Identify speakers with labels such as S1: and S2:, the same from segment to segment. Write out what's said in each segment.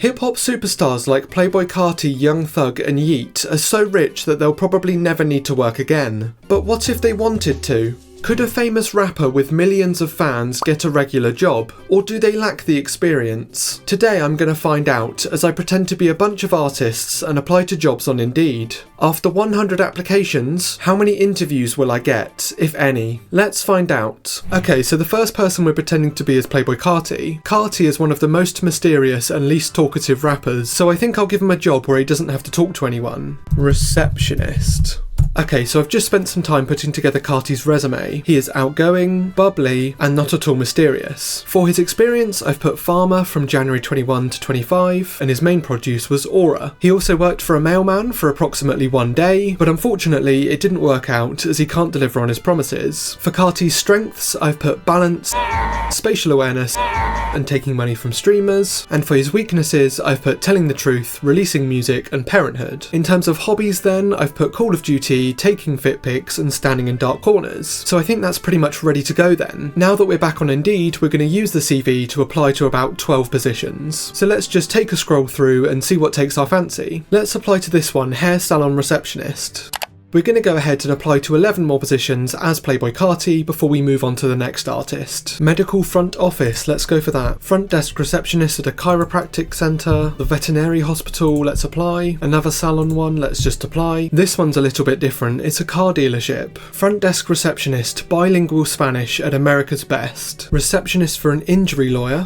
S1: Hip-hop superstars like Playboi Carti, Young Thug and Yeat are so rich that they'll probably never need to work again. But what if they wanted to? Could a famous rapper with millions of fans get a regular job, or do they lack the experience? Today I'm going to find out as I pretend to be a bunch of artists and apply to jobs on Indeed. After 100 applications, how many interviews will I get, if any? Let's find out. Okay, so the first person we're pretending to be is Playboi Carti. Carti is one of the most mysterious and least talkative rappers, so I think I'll give him a job where he doesn't have to talk to anyone. Receptionist. Okay, so I've just spent some time putting together Carti's resume. He is outgoing, bubbly, and not at all mysterious. For his experience, I've put farmer from January 21 to 25, and his main produce was Aura. He also worked for a mailman for approximately 1 day, but unfortunately it didn't work out as he can't deliver on his promises. For Carti's strengths, I've put balance, spatial awareness, and taking money from streamers, and for his weaknesses, I've put telling the truth, releasing music, and parenthood. In terms of hobbies then, I've put Call of Duty, taking fit pics and standing in dark corners. So I think that's pretty much ready to go then. Now that we're back on Indeed, we're going to use the CV to apply to about 12 positions. So let's just take a scroll through and see what takes our fancy. Let's apply to this one, hair salon receptionist. We're going to go ahead and apply to 11 more positions as Playboi Carti before we move on to the next artist. Medical front office, let's go for that. Front desk receptionist at a chiropractic centre. The veterinary hospital, let's apply. Another salon one, let's just apply. This one's a little bit different, it's a car dealership. Front desk receptionist, bilingual Spanish at America's Best. Receptionist for an injury lawyer.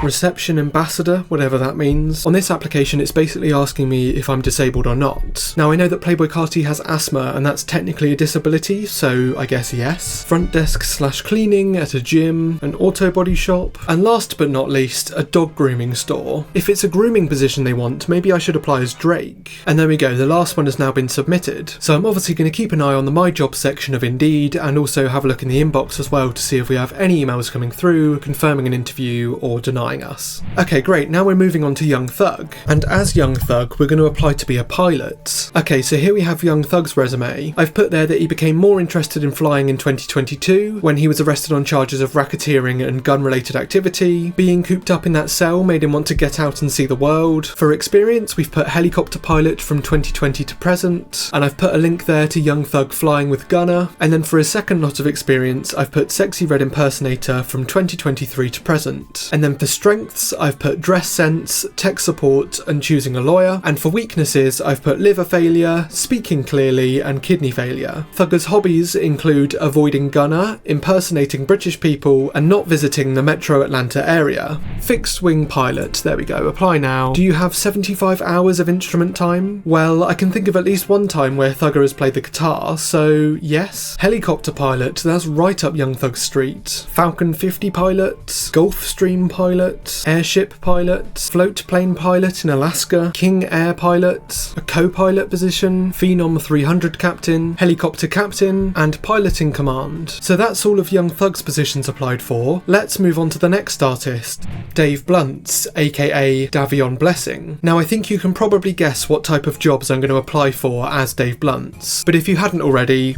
S1: Reception ambassador, whatever that means. On this application it's basically asking me if I'm disabled or not. Now I know that Playboi Carti has asthma and that's technically a disability, so I guess yes. Front desk / cleaning at a gym, an auto body shop, and last but not least, a dog grooming store. If it's a grooming position they want, maybe I should apply as Drake. And there we go, the last one has now been submitted. So I'm obviously going to keep an eye on the My Jobs section of Indeed and also have a look in the inbox as well to see if we have any emails coming through, confirming an interview or denying us. Okay, great, now we're moving on to Young Thug. And as Young Thug, we're going to apply to be a pilot. Okay, so here we have Young Thug's resume. I've put there that he became more interested in flying in 2022 when he was arrested on charges of racketeering and gun-related activity. Being cooped up in that cell made him want to get out and see the world. For experience, we've put helicopter pilot from 2020 to present, and I've put a link there to Young Thug flying with Gunner. And then for his second lot of experience, I've put sexy red impersonator from 2023 to present. And then for strengths, I've put dress sense, tech support, and choosing a lawyer. And for weaknesses, I've put liver failure, speaking clearly, and kidney failure. Thugger's hobbies include avoiding Gunner, impersonating British people, and not visiting the Metro Atlanta area. Fixed wing pilot, there we go, apply now. Do you have 75 hours of instrument time? Well, I can think of at least one time where Thugger has played the guitar, so yes. Helicopter pilot, that's right up Young Thug's street. Falcon 50 pilot, Gulfstream pilot, airship pilot, float plane pilot in Alaska, King Air pilot, a co-pilot position, Phenom 300 captain, helicopter captain, and pilot in command. So that's all of Young Thug's positions applied for. Let's move on to the next artist, Dave Blunts, aka Davion Blessing. Now I think you can probably guess what type of jobs I'm going to apply for as Dave Blunts, but if you hadn't already,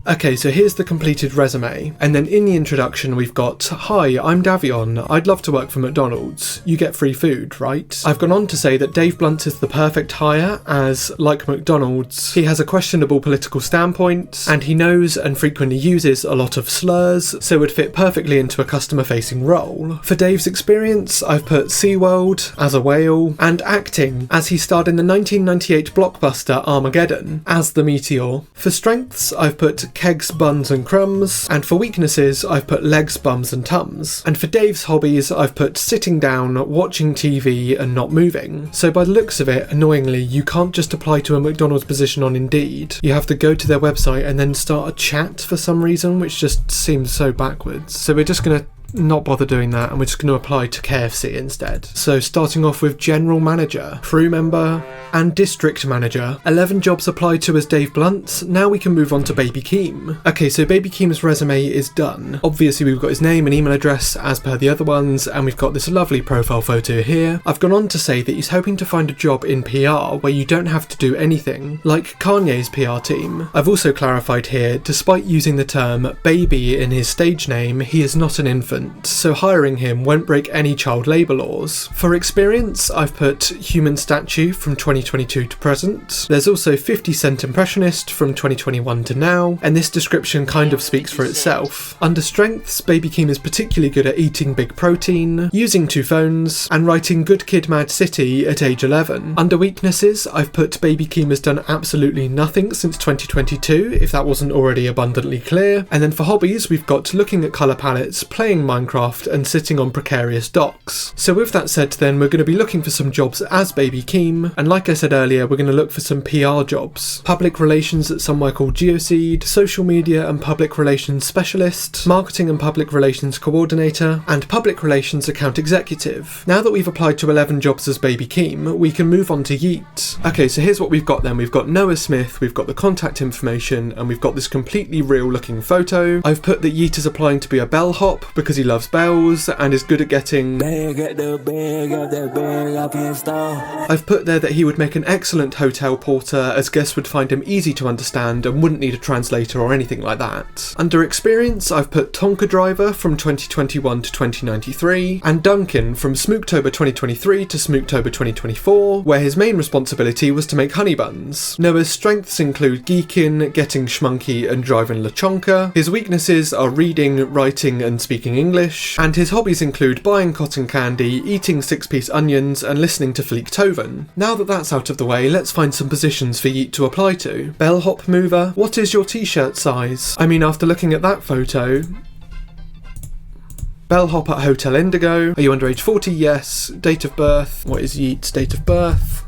S1: okay, so here's the completed resume, and then in the introduction we've got, "Hi, I'm Davion, I'd love to work for McDonald's. You get free food, right?" I've gone on to say that Dave Blunt is the perfect hire as, like McDonald's, he has a questionable political standpoint, and he knows and frequently uses a lot of slurs, so would fit perfectly into a customer-facing role. For Dave's experience, I've put SeaWorld, as a whale, and acting, as he starred in the 1998 blockbuster Armageddon, as the Meteor. For strengths, I've put kegs, buns and crumbs, and for weaknesses I've put legs, bums and tums. And for Dave's hobbies I've put sitting down, watching TV and not moving. So by the looks of it, annoyingly, you can't just apply to a McDonald's position on Indeed. You have to go to their website and then start a chat for some reason, which just seems so backwards. So we're just gonna not bother doing that and we're just going to apply to KFC instead. So starting off with general manager, crew member and district manager. 11 jobs applied to as Dave Blunt. Now we can move on to Baby Keem. Okay, so Baby Keem's resume is done. Obviously we've got his name and email address as per the other ones, and we've got this lovely profile photo here. I've gone on to say that he's hoping to find a job in PR where you don't have to do anything, like Kanye's PR team. I've also clarified here, despite using the term baby in his stage name, he is not an infant. confident, so hiring him won't break any child labour laws. For experience, I've put human statue from 2022 to present. There's also 50 Cent impressionist from 2021 to now, and this description kind of speaks for itself. Under strengths, Baby Keem is particularly good at eating big protein, using 2 phones, and writing Good Kid Mad City at age 11. Under weaknesses, I've put Baby Keem has done absolutely nothing since 2022, if that wasn't already abundantly clear. And then for hobbies, we've got looking at colour palettes, playing Minecraft, and sitting on precarious docks. So with that said then, we're going to be looking for some jobs as Baby Keem, and like I said earlier, we're going to look for some PR jobs. Public relations at somewhere called Geoseed, social media and public relations specialist, marketing and public relations coordinator, and public relations account executive. Now that we've applied to 11 jobs as Baby Keem, we can move on to Yeat. Okay, so here's what we've got then. We've got Noah Smith, we've got the contact information, and we've got this completely real looking photo. I've put that Yeat is applying to be a bellhop because he loves bells and is good at getting bag at the bag of that bag I can't stop. I've put there that he would make an excellent hotel porter as guests would find him easy to understand and wouldn't need a translator or anything like that. Under experience, I've put Tonka driver from 2021 to 2093 and Duncan from Smooktober 2023 to Smooktober 2024, where his main responsibility was to make honey buns. Noah's strengths include geeking, getting schmunky and driving lechonka. His weaknesses are reading, writing and speaking English, and his hobbies include buying cotton candy, eating 6-piece onions and listening to Fleektoven. Now that that's out of the way, let's find some positions for Yeat to apply to. Bellhop mover, what is your t-shirt size? I mean, after looking at that photo. Bellhop at Hotel Indigo. Are you under age 40? Yes. Date of birth. What is Yeat's date of birth?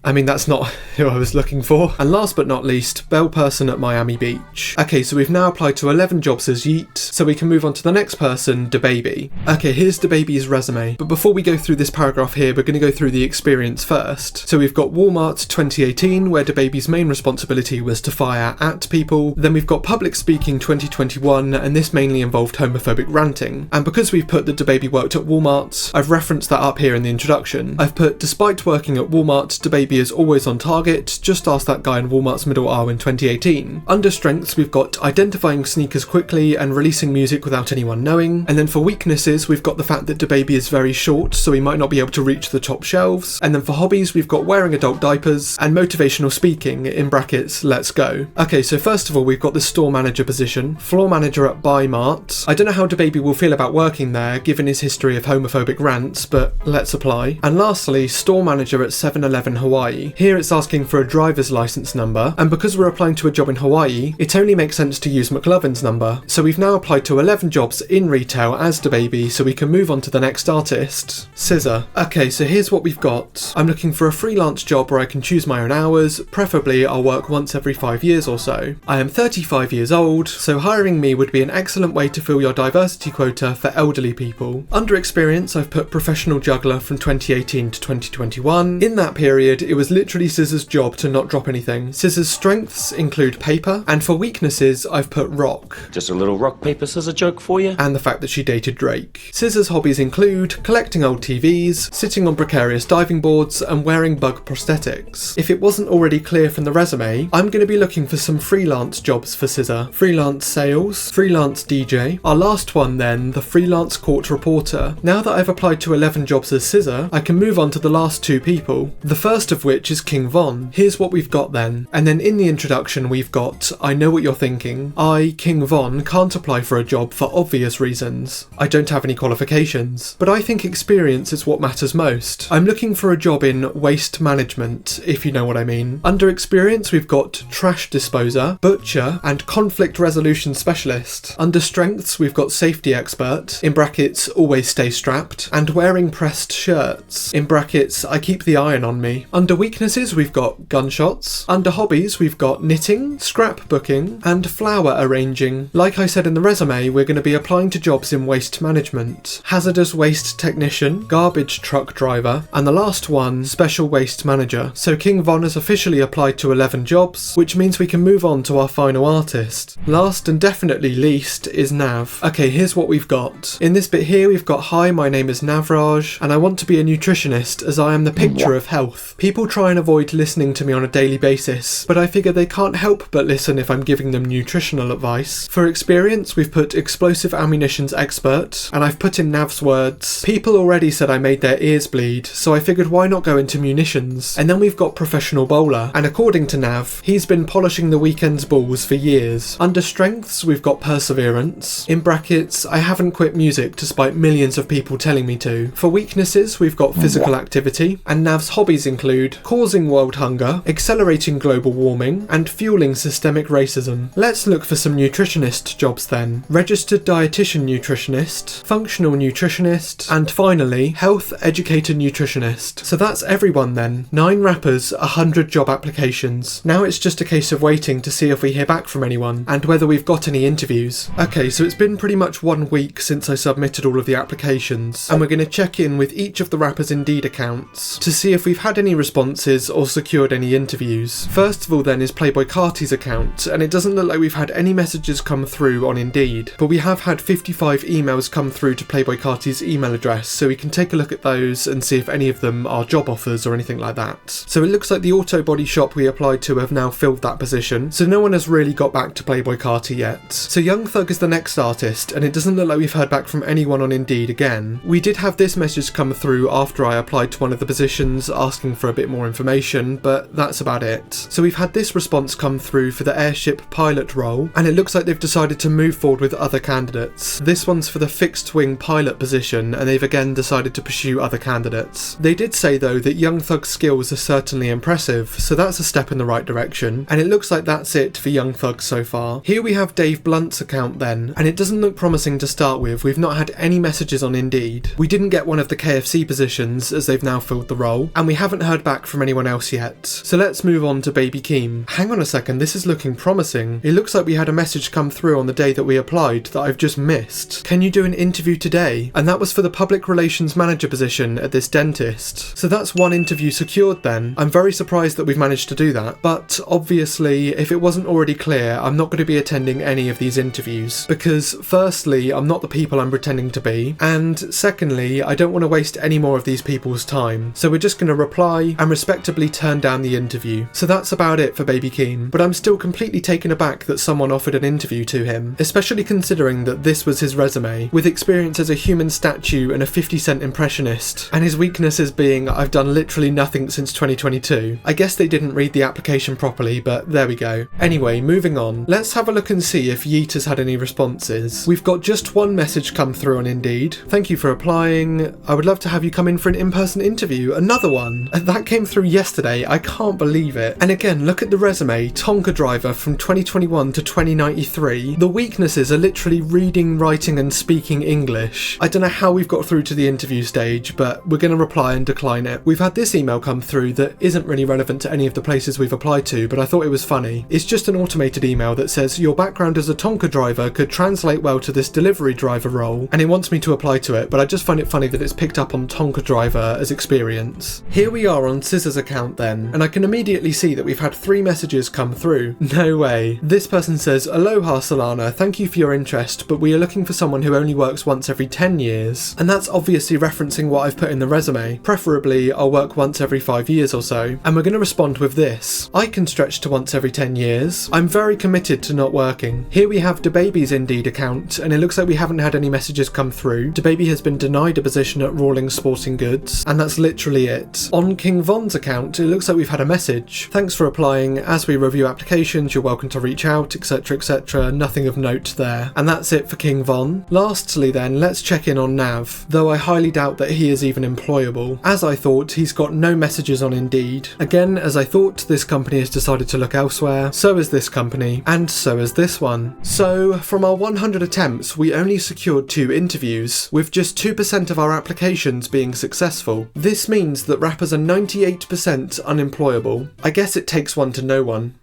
S1: I mean, that's not who I was looking for. And last but not least, bell person at Miami Beach. Okay, so we've now applied to 11 jobs as Yeat, so we can move on to the next person, DaBaby. Okay, here's DaBaby's resume. But before we go through this paragraph here, we're going to go through the experience first. So we've got Walmart 2018, where DaBaby's main responsibility was to fire at people. Then we've got public speaking 2021, and this mainly involved homophobic ranting. And because we've put that DaBaby worked at Walmart, I've referenced that up here in the introduction. I've put, despite working at Walmart, DaBaby is always on target. Just ask that guy in Walmart's middle aisle in 2018. Under strengths, we've got identifying sneakers quickly and releasing music without anyone knowing. And then for weaknesses, we've got the fact that DaBaby is very short, so he might not be able to reach the top shelves. And then for hobbies, we've got wearing adult diapers and motivational speaking, in brackets, let's go. Okay, so first of all, we've got the store manager position, floor manager at Buy Mart. I don't know how DaBaby will feel about working there, given his history of homophobic rants, but let's apply. And lastly, store manager at 7-Eleven Hawaii. Here it's asking for a driver's license number, and because we're applying to a job in Hawaii, it only makes sense to use McLovin's number. So we've now applied to 11 jobs in retail as DaBaby, so we can move on to the next artist, SZA. Okay, so here's what we've got. I'm looking for a freelance job where I can choose my own hours, preferably I'll work once every 5 years or so. I am 35 years old, so hiring me would be an excellent way to fill your diversity quota for elderly people. Under experience, I've put professional juggler from 2018 to 2021. In that period, it was literally SZA's job to not drop anything. SZA's strengths include paper, and for weaknesses, I've put rock.
S2: Just a little rock, paper, scissors joke for you.
S1: And the fact that she dated Drake. SZA's hobbies include collecting old TVs, sitting on precarious diving boards, and wearing bug prosthetics. If it wasn't already clear from the resume, I'm going to be looking for some freelance jobs for SZA. Freelance sales, freelance DJ. Our last one then, the freelance court reporter. Now that I've applied to 11 jobs as SZA, I can move on to the last 2 people. The first of which is King Von. Here's what we've got then. And then in the introduction we've got, I know what you're thinking. I, King Von, can't apply for a job for obvious reasons. I don't have any qualifications. But I think experience is what matters most. I'm looking for a job in waste management, if you know what I mean. Under experience we've got trash disposer, butcher, and conflict resolution specialist. Under strengths we've got safety expert, in brackets always stay strapped, and wearing pressed shirts, in brackets I keep the iron on me. Under weaknesses we've got gunshots. Under hobbies we've got knitting, scrapbooking, and flower arranging. Like I said in the resume, we're going to be applying to jobs in waste management, hazardous waste technician, garbage truck driver, and the last one, special waste manager. So King Von has officially applied to 11 jobs, which means we can move on to our final artist. Last and definitely least is Nav. Okay, here's what we've got. In this bit here we've got, hi, my name is Navraj, and I want to be a nutritionist as I am the picture of health. People People try and avoid listening to me on a daily basis, but I figure they can't help but listen if I'm giving them nutritional advice. For experience, we've put explosive ammunitions expert, and I've put in Nav's words. People already said I made their ears bleed, so I figured why not go into munitions. And then we've got professional bowler, and according to Nav, he's been polishing the weekend's balls for years. Under strengths, we've got perseverance. In brackets, I haven't quit music despite millions of people telling me to. For weaknesses, we've got physical activity, and Nav's hobbies include causing world hunger, accelerating global warming, and fueling systemic racism. Let's look for some nutritionist jobs then. Registered dietitian nutritionist, functional nutritionist, and finally, health educator nutritionist. So that's everyone then. 9 rappers, 100 job applications. Now it's just a case of waiting to see if we hear back from anyone, and whether we've got any interviews. Okay, so it's been pretty much 1 week since I submitted all of the applications, and we're going to check in with each of the rappers' Indeed accounts to see if we've had any responses or secured any interviews. First of all then is Playboi Carti's account, and it doesn't look like we've had any messages come through on Indeed, but we have had 55 emails come through to Playboi Carti's email address, so we can take a look at those and see if any of them are job offers or anything like that. So it looks like the auto body shop we applied to have now filled that position, so no one has really got back to Playboi Carti yet. So Young Thug is the next artist, and it doesn't look like we've heard back from anyone on Indeed again. We did have this message come through after I applied to one of the positions asking for a bit more information, but that's about it. So we've had this response come through for the airship pilot role, and it looks like they've decided to move forward with other candidates. This one's for the fixed wing pilot position, and they've again decided to pursue other candidates. They did say though that Young Thug's skills are certainly impressive, so that's a step in the right direction, and it looks like that's it for Young Thug so far. Here we have Dave Blunt's account then, and it doesn't look promising to start with. We've not had any messages on Indeed. We didn't get one of the KFC positions as they've now filled the role, and we haven't heard back from anyone else yet. So let's move on to Baby Keem. Hang on a second, this is looking promising. It looks like we had a message come through on the day that we applied that I've just missed. Can you do an interview today? And that was for the public relations manager position at this dentist. So that's 1 interview secured then. I'm very surprised that we've managed to do that, but obviously if it wasn't already clear, I'm not going to be attending any of these interviews, because firstly, I'm not the people I'm pretending to be, and secondly, I don't want to waste any more of these people's time. So we're just going to reply and respectably turn down the interview. So that's about it for Baby Keem, but I'm still completely taken aback that someone offered an interview to him, especially considering that this was his resume, with experience as a human statue and a 50 Cent impressionist, and his weaknesses being I've done literally nothing since 2022. I guess they didn't read the application properly, but there we go. Anyway, moving on. Let's have a look and see if Yeat has had any responses. We've got just 1 message come through on Indeed. Thank you for applying. I would love to have you come in for an in-person interview. Another one. That came through yesterday. I can't believe it. And again, look at the resume. Tonka driver from 2021 to 2093. The weaknesses are literally reading, writing and speaking English. I don't know how we've got through to the interview stage, but we're going to reply and decline it. We've had this email come through that isn't really relevant to any of the places we've applied to, but I thought it was funny. It's just an automated email that says your background as a Tonka driver could translate well to this delivery driver role, and it wants me to apply to it, but I just find it funny that it's picked up on Tonka driver as experience. Here we are on Scissor's account then, and I can immediately see that we've had 3 messages come through. No way. This person says, Aloha Solana, thank you for your interest, but we are looking for someone who only works once every 10 years. And that's obviously referencing what I've put in the resume. Preferably, I'll work once every 5 years or so. And we're going to respond with this. I can stretch to once every 10 years. I'm very committed to not working. Here we have DaBaby's Indeed account, and it looks like we haven't had any messages come through. DaBaby has been denied a position at Rawlings Sporting Goods, and that's literally it. On King Von's account, it looks like we've had a message. Thanks for applying. As we review applications, you're welcome to reach out, etc, etc. Nothing of note there. And that's it for King Von. Lastly then, let's check in on Nav, though I highly doubt that he is even employable. As I thought, he's got no messages on Indeed. Again, as I thought, this company has decided to look elsewhere, so has this company, and so has this one. So, from our 100 attempts, we only secured 2 interviews, with just 2% of our applications being successful. This means that rappers are 98% unemployable. I guess it takes one to know one.